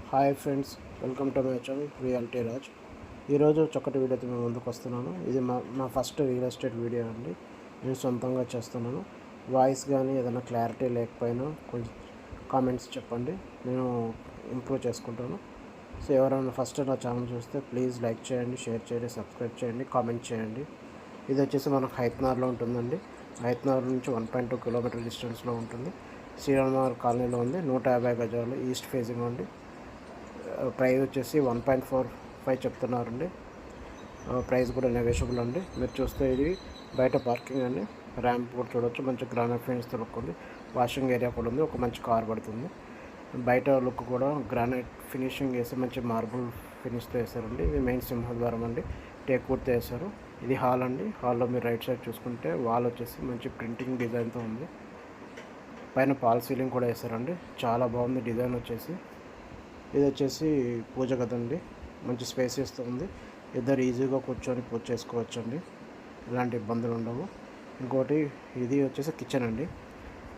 Hi friends, welcome to my channel reality Raj. ఈరోజు చక్కటి వీడియోతో మేము ముందుకు వస్తున్నాను. ఇది మా ఫస్ట్ రియల్ ఎస్టేట్ వీడియో అండి. నేను సొంతంగా చేస్తున్నాను. వాయిస్ కానీ ఏదైనా క్లారిటీ లేకపోయినా కొంచెం కామెంట్స్ చెప్పండి, నేను ఇంప్రూవ్ చేసుకుంటాను. సో ఎవరైనా ఫస్ట్ నా ఛానల్ చూస్తే ప్లీజ్ లైక్ చేయండి, షేర్ చేయండి, సబ్స్క్రైబ్ చేయండి, కామెంట్ చేయండి. ఇది వచ్చేసి మనకు హైత్నార్లో ఉంటుందండి. హైత్నార్ నుంచి 1.2 కిలోమీటర్ డిస్టెన్స్లో ఉంటుంది. శ్రీరామనగర్ కాలనీలో ఉంది. 150 గజాలు ఈస్ట్ ఫేసింగ్ ఉంది. ప్రైస్ వచ్చేసి 1.45 చెప్తున్నారండి. ప్రైస్ కూడా నెగోషియబుల్ అండి. మీరు చూస్తే ఇది బయట పార్కింగ్ అండి. ర్యాంప్ కూడా చూడవచ్చు. మంచి గ్రానైట్ ఫినిష్ ఉంది. వాషింగ్ ఏరియా కూడా ఉంది. ఒక మంచి కార్ పడుతుంది. బయట లుక్ కూడా గ్రానైట్ ఫినిషింగ్ వేసి మంచి మార్బుల్ ఫినిష్తో వేసారండి. ఇది మెయిన్ సింహద్వారం అండి. టేక్ వుడ్తో వేశారు. ఇది హాల్ అండి. హాల్లో మీరు రైట్ సైడ్ చూసుకుంటే వాల్ వచ్చేసి మంచి ప్రింటింగ్ డిజైన్తో ఉంది. పైన పాల్ సీలింగ్ కూడా వేసారండి. చాలా బాగుంది డిజైన్ వచ్చేసి. ఇది వచ్చేసి పూజ గది అండి. మంచి స్పేసెస్తో ఉంది. ఇద్దరు ఈజీగా కూర్చొని పూజ చేసుకోవచ్చు అండి. ఎలాంటి ఇబ్బందులు ఉండవు. ఇంకోటి ఇది వచ్చేసి కిచెన్ అండి.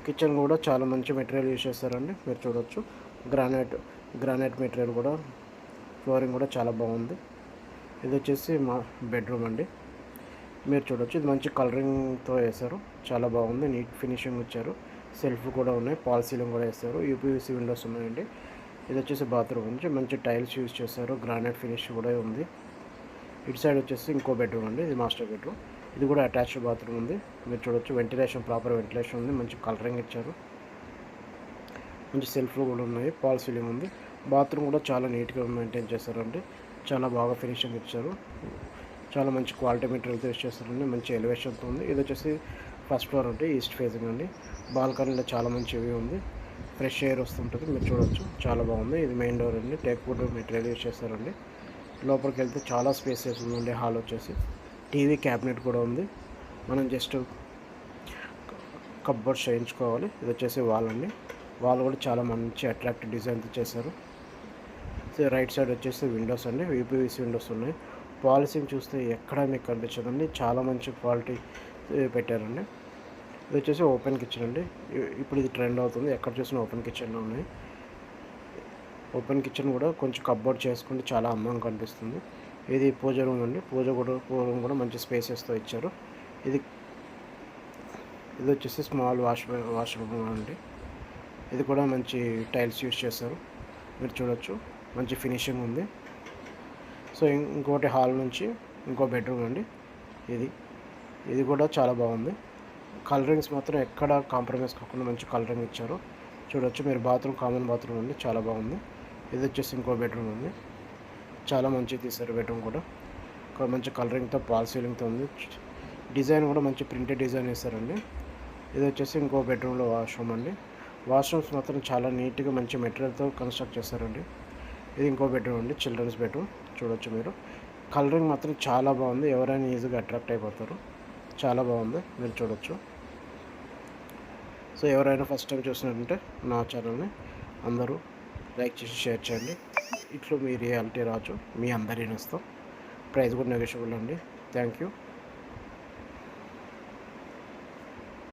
కిచెన్ కూడా చాలా మంచి మెటీరియల్ యూజ్ చేస్తారండి. మీరు చూడవచ్చు. గ్రానైట్ మెటీరియల్ కూడా, ఫ్లోరింగ్ కూడా చాలా బాగుంది. ఇది వచ్చేసి మా బెడ్రూమ్ అండి. మీరు చూడవచ్చు. ఇది మంచి కలరింగ్తో వేశారు. చాలా బాగుంది. నీట్ ఫినిషింగ్ ఇచ్చారు. సెల్ఫ్ కూడా ఉన్నాయి. పాల్ సీలింగ్ కూడా వేస్తారు. యూపీవీసీ విండోస్ ఉన్నాయండి. ఇది వచ్చేసి బాత్రూమ్ నుంచి మంచి టైల్స్ యూజ్ చేశారు. గ్రానైట్ ఫినిష్ కూడా ఉంది. ఇటు సైడ్ వచ్చేసి ఇంకో బెడ్రూమ్ అండి. ఇది మాస్టర్ బెడ్రూమ్. ఇది కూడా అటాచ్డ్ బాత్రూమ్ ఉంది. మీరు చూడవచ్చు. వెంటిలేషన్, ప్రాపర్ వెంటిలేషన్ ఉంది. మంచి కలరింగ్ ఇచ్చారు. మంచి సెల్ఫ్లు కూడా ఉన్నాయి. పాల్ సీలింగ్ ఉంది. బాత్రూమ్ కూడా చాలా నీట్గా మెయింటైన్ చేశారండి. చాలా బాగా ఫినిషింగ్ ఇచ్చారు. చాలా మంచి క్వాలిటీ మెటీరియల్తో యూజ్ చేస్తారండి. మంచి ఎలివేషన్తో ఉంది. ఇది వచ్చేసి ఫస్ట్ ఫ్లోర్ అంటే ఈస్ట్ ఫేసింగ్ అండి. బాల్కనీలో చాలా మంచి వ్యూ ఉంది. ఫ్రెష్ ఎయిర్ వస్తుంటుంది. మీరు చూడవచ్చు. చాలా బాగుంది. ఇది మెయిన్ డోర్ అండి. టేక్ వుడ్ మెటీరియల్ యూజ్ చేస్తారండి. లోపలికి వెళ్తే చాలా స్పేసెస్ ఉందండి. హాల్ వచ్చేసి టీవీ క్యాబినెట్ కూడా ఉంది. మనం జస్ట్ కప్బోర్డ్స్ చేయించుకోవాలి. ఇది వచ్చేసి వాల్ అండి. వాల్ కూడా చాలా మంచి అట్రాక్టివ్ డిజైన్తో చేశారు. సో రైట్ సైడ్ వచ్చేసి విండోస్ అండి. యూపీవీసీ విండోస్ ఉన్నాయి. పాలసీని చూస్తే ఎక్కడ మీకు కనిపించదండి. చాలా మంచి క్వాలిటీ పెట్టారండి. ఇది వచ్చేసి ఓపెన్ కిచెన్ అండి. ఇప్పుడు ఇది ట్రెండ్ అవుతుంది. ఎక్కడ చూసినా ఓపెన్ కిచెన్లో ఉన్నాయి. ఓపెన్ కిచెన్ కూడా కొంచెం కప్బోర్డ్ చేసుకుంటే చాలా అందంగా కనిపిస్తుంది. ఇది పూజ రూమ్ అండి. పూజ రూమ్ కూడా మంచి స్పేసెస్తో ఇచ్చారు. ఇది ఇది వచ్చేసి స్మాల్ వాష్ రూమ్ అండి. ఇది కూడా మంచి టైల్స్ యూజ్ చేశారు. మీరు చూడొచ్చు. మంచి ఫినిషింగ్ ఉంది. సో ఇంకోటి హాల్ నుంచి ఇంకో బెడ్రూమ్ అండి. ఇది కూడా చాలా బాగుంది. కలరింగ్స్ మాత్రం ఎక్కడ కాంప్రమైజ్ కాకుండా మంచి కలరింగ్ ఇచ్చారు. చూడొచ్చు మీరు. బాత్రూమ్ కామన్ బాత్రూమ్ ఉంది. చాలా బాగుంది. ఇది వచ్చేసి ఇంకో బెడ్రూమ్ ఉంది. చాలా మంచిగా తీశారు. బెడ్రూమ్ కూడా ఒక మంచి కలరింగ్తో, పాల్ సీలింగ్తో ఉంది. డిజైన్ కూడా మంచి ప్రింటెడ్ డిజైన్ వేస్తారండి. ఇది వచ్చేసి ఇంకో బెడ్రూమ్లో వాష్రూమ్ అండి. వాష్రూమ్స్ మాత్రం చాలా నీట్గా మంచి మెటీరియల్తో కన్స్ట్రక్ట్ చేస్తారండి. ఇది ఇంకో బెడ్రూమ్ అండి. Children's bedroom. చూడొచ్చు మీరు. కలరింగ్ మాత్రం చాలా బాగుంది. ఎవరైనా ఈజీగా అట్రాక్ట్ అయిపోతారు. చాలా బాగుంది. మీరు చూడొచ్చు. సో ఎవరైనా ఫస్ట్ టైం చూసినట్టుంటే నా ఛానల్ని అందరూ లైక్ చేసి షేర్ చేయండి. ఇట్లో మీ రియాలిటీ రాజు. మీ అందరి నేస్తాం. ప్రైస్ కూడా నెగోషియబుల్ అండి. Thank you.